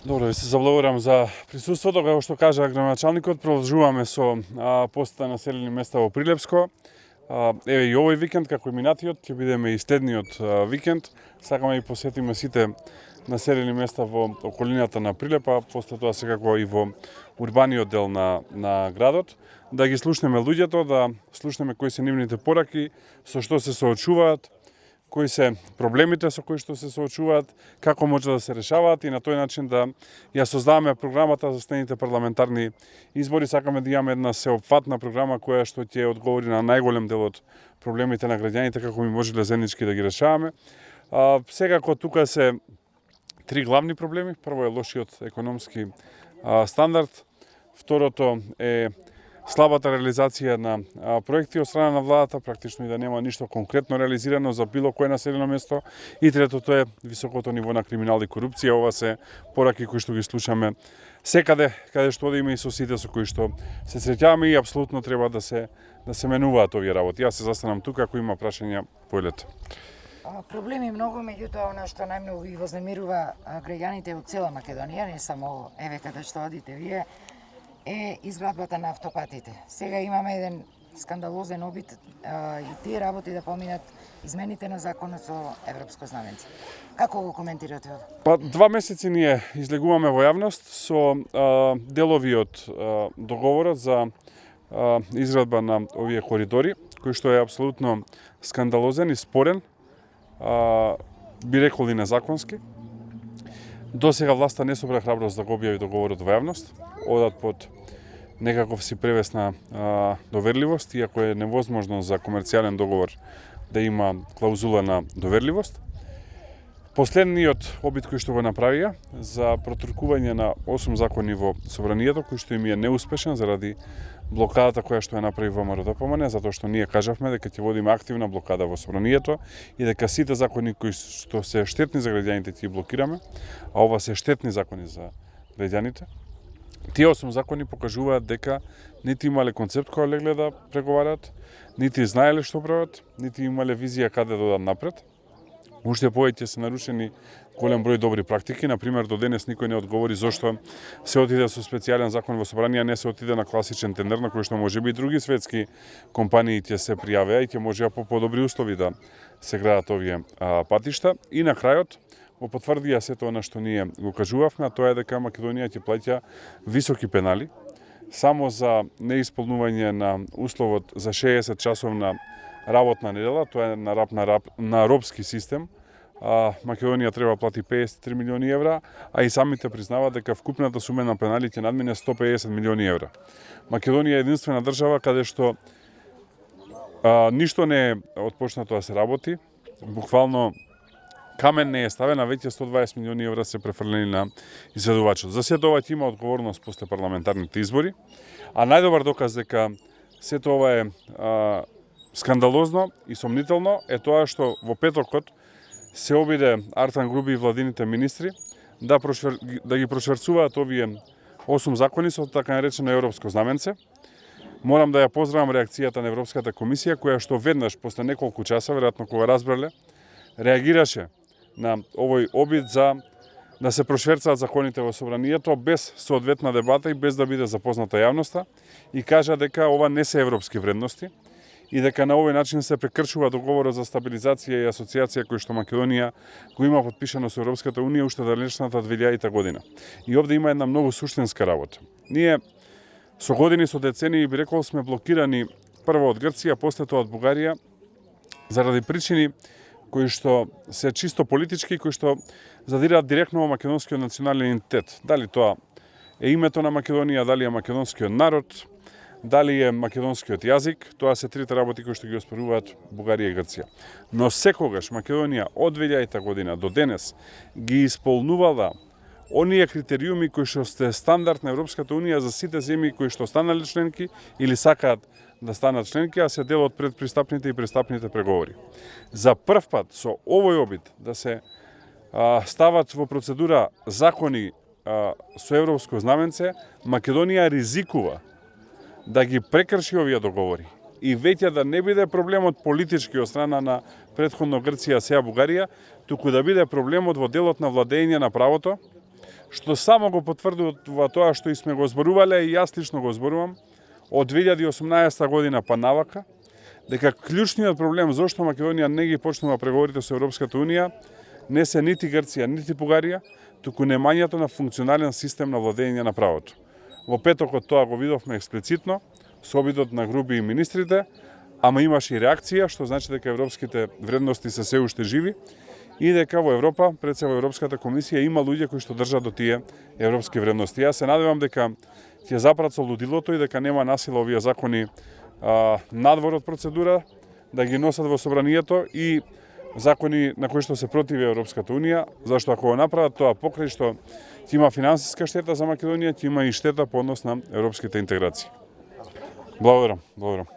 Добро, ви се заблагодарам за присуството. Како што кажа градоначалникот, продолжуваме со посета населени места во Прилепско. Еве и овој викенд, како и минатиот, ќе бидеме и следниот викенд. Сакаме да посетиме сите населени места во околината на Прилепа, после тоа секако и во урбаниот дел на градот, да ги слушнеме луѓето, да слушнеме кои се нивните пораки, со што се соочуваат, кои се проблемите со кои што се соочуваат, како може да се решаваат и на тој начин да ја создаваме програмата за следните парламентарни избори. Сакаме да имаме една сеопфатна програма која што ќе одговори на најголем дел од проблемите на граѓаните, како би можеле заеднички да ги решаваме. Секако тука се три главни проблеми. Прво е лошиот економски стандард, второто е слабата реализација на проекти од страна на владата, практично и да нема ништо конкретно реализирано за било кое населено место, и третото е високото ниво на криминал и корупција. Ова се пораки кои што ги слушаме секаде каде што одиме и со сите со кои што се среќаваме, и апсолутно треба да се менуваат овие работи. Јас се застанам тука, ако има прашања, појлете. Проблеми многу, меѓутоа она што најмногу ги вознемирува граѓаните од цела Македонија, не само еве каде што одите вие, е изградбата на автопатите. Сега имаме еден скандалозен обид и тие работи да поминат измените на законот со европско знаменце. Како го коментирате ова? 2 месеци ние излегуваме во јавност со делови од договорот за изградба на овие коридори, кој што е апсолутно скандалозен и спорен, би рекол и незаконски. До сега власта не собра храброст да го објави договорот во јавност, одат под некаков си превес на доверливост, иако е невозможно за комерцијален договор да има клаузула на доверливост. Последниот обид кој што го направија за протуркување на 8 закони во собранието, кој што им е неуспешен заради блокадата која што ја направи ВМРО-ДПМН, затоа што ние кажавме дека ќе водиме активна блокада во собранието и дека сите закони кои што се штетни за граѓаните ќе ги блокираме, а ова се штетни закони за граѓаните. Тие 8 закони покажуваат дека нити имале концепт кога легле да преговараат, нити знаеле што прават, нити имале визија каде да одат напред. Уште повеќе се нарушени голем број добри практики. Например, до денес никој не одговори зошто се отиде со специјален закон во собрание, а не се отиде на класичен тендер, на кој што можеби и други светски компании ќе се пријавеа и ќе можеа по подобри услови да се градат овие патишта. И на крајот, го потврдија сето она што ние го кажувавме, а тоа е дека Македонија ќе плаќа високи пенали само за неисполнување на условот за 60 часовна работна недела. Тоа е на робски систем. Македонија треба плати 53 милиони евра, а и самите признаваат дека вкупната сума на пенали ќе надмине 150 милиони евра. Македонија е единствена држава каде што ништо не е отпочнато да се работи. Буквално камен не е ставен, а веќе 120 милиони евра се префрлени на изведувачот. За сето ова ќе има одговорност после парламентарните избори, а најдобар доказ дека сето ова е скандалозно и сомнително е тоа што во петокот се обиде Артан Груби и владините министри да ги прошверцуваат овие 8 закони со така наречено европско знаменце. Морам да ја поздравам реакцијата на Европската комисија, која што веднаш после неколку часа, веројатно кога разбрале, реагираше на овој обид за да се прошверцаат законите во собранието без соодветна дебата и без да биде запозната јавноста, и кажа дека ова не се европски вредности и дека на овој начин се прекршува договорот за стабилизација и асоциација кој што Македонија го има подпишано со Европската унија уште далечната 2000 година. И овде има една многу суштинска работа. Ние со години, со децении, би рекол, сме блокирани прво од Грција, после тоа од Бугарија, заради причини кои што се чисто политички, кои што задираат директно во македонскиот национален идентитет. Дали тоа е името на Македонија, дали е македонскиот народ, дали е македонскиот јазик, тоа се трите работи кои што ги оспоруваат Бугарија и Грција. Но секогаш Македонија од 2000 година до денес ги исполнувала оние критериуми кои што се стандард на Европската унија за сите земји кои што станале членки или сакаат да станат членки, а се дел од предпристапните и пристапните преговори. За прв пат со овој обид да се стават во процедура закони со европско знаменце, Македонија ризикува да ги прекрши овие договори и веќе да не биде проблемот политички од страна на претходно Грција, сега Бугарија, туку да биде проблемот во делот на владење на правото, што само го потврдува тоа што и сме го зборувале и јас лично го зборувам од 2018 година па навака, дека клучниот проблем зошто Македонија не ги почнува преговорите со Европската Унија не се нити Грција, нити Бугарија, туку немањето на функционален систем на владење на правото. Во петокот тоа го видовме експлицитно со обидот на групи и министрите, ама имаше и реакција, што значи дека европските вредности се уште живи и дека во Европа, пред се во Европската комисија, има луѓе кои што држат до тие европски вредности. Јас се надевам дека ќе запрат со лудилото и дека нема насила овие закони надвор од процедура, да ги носат во собранието и закони на кои што се противи Европската Унија, зашто ако го направат тоа покрај што ќе има финансиска штета за Македонија, ќе има и штета по однос на европските интеграции. Благодарам.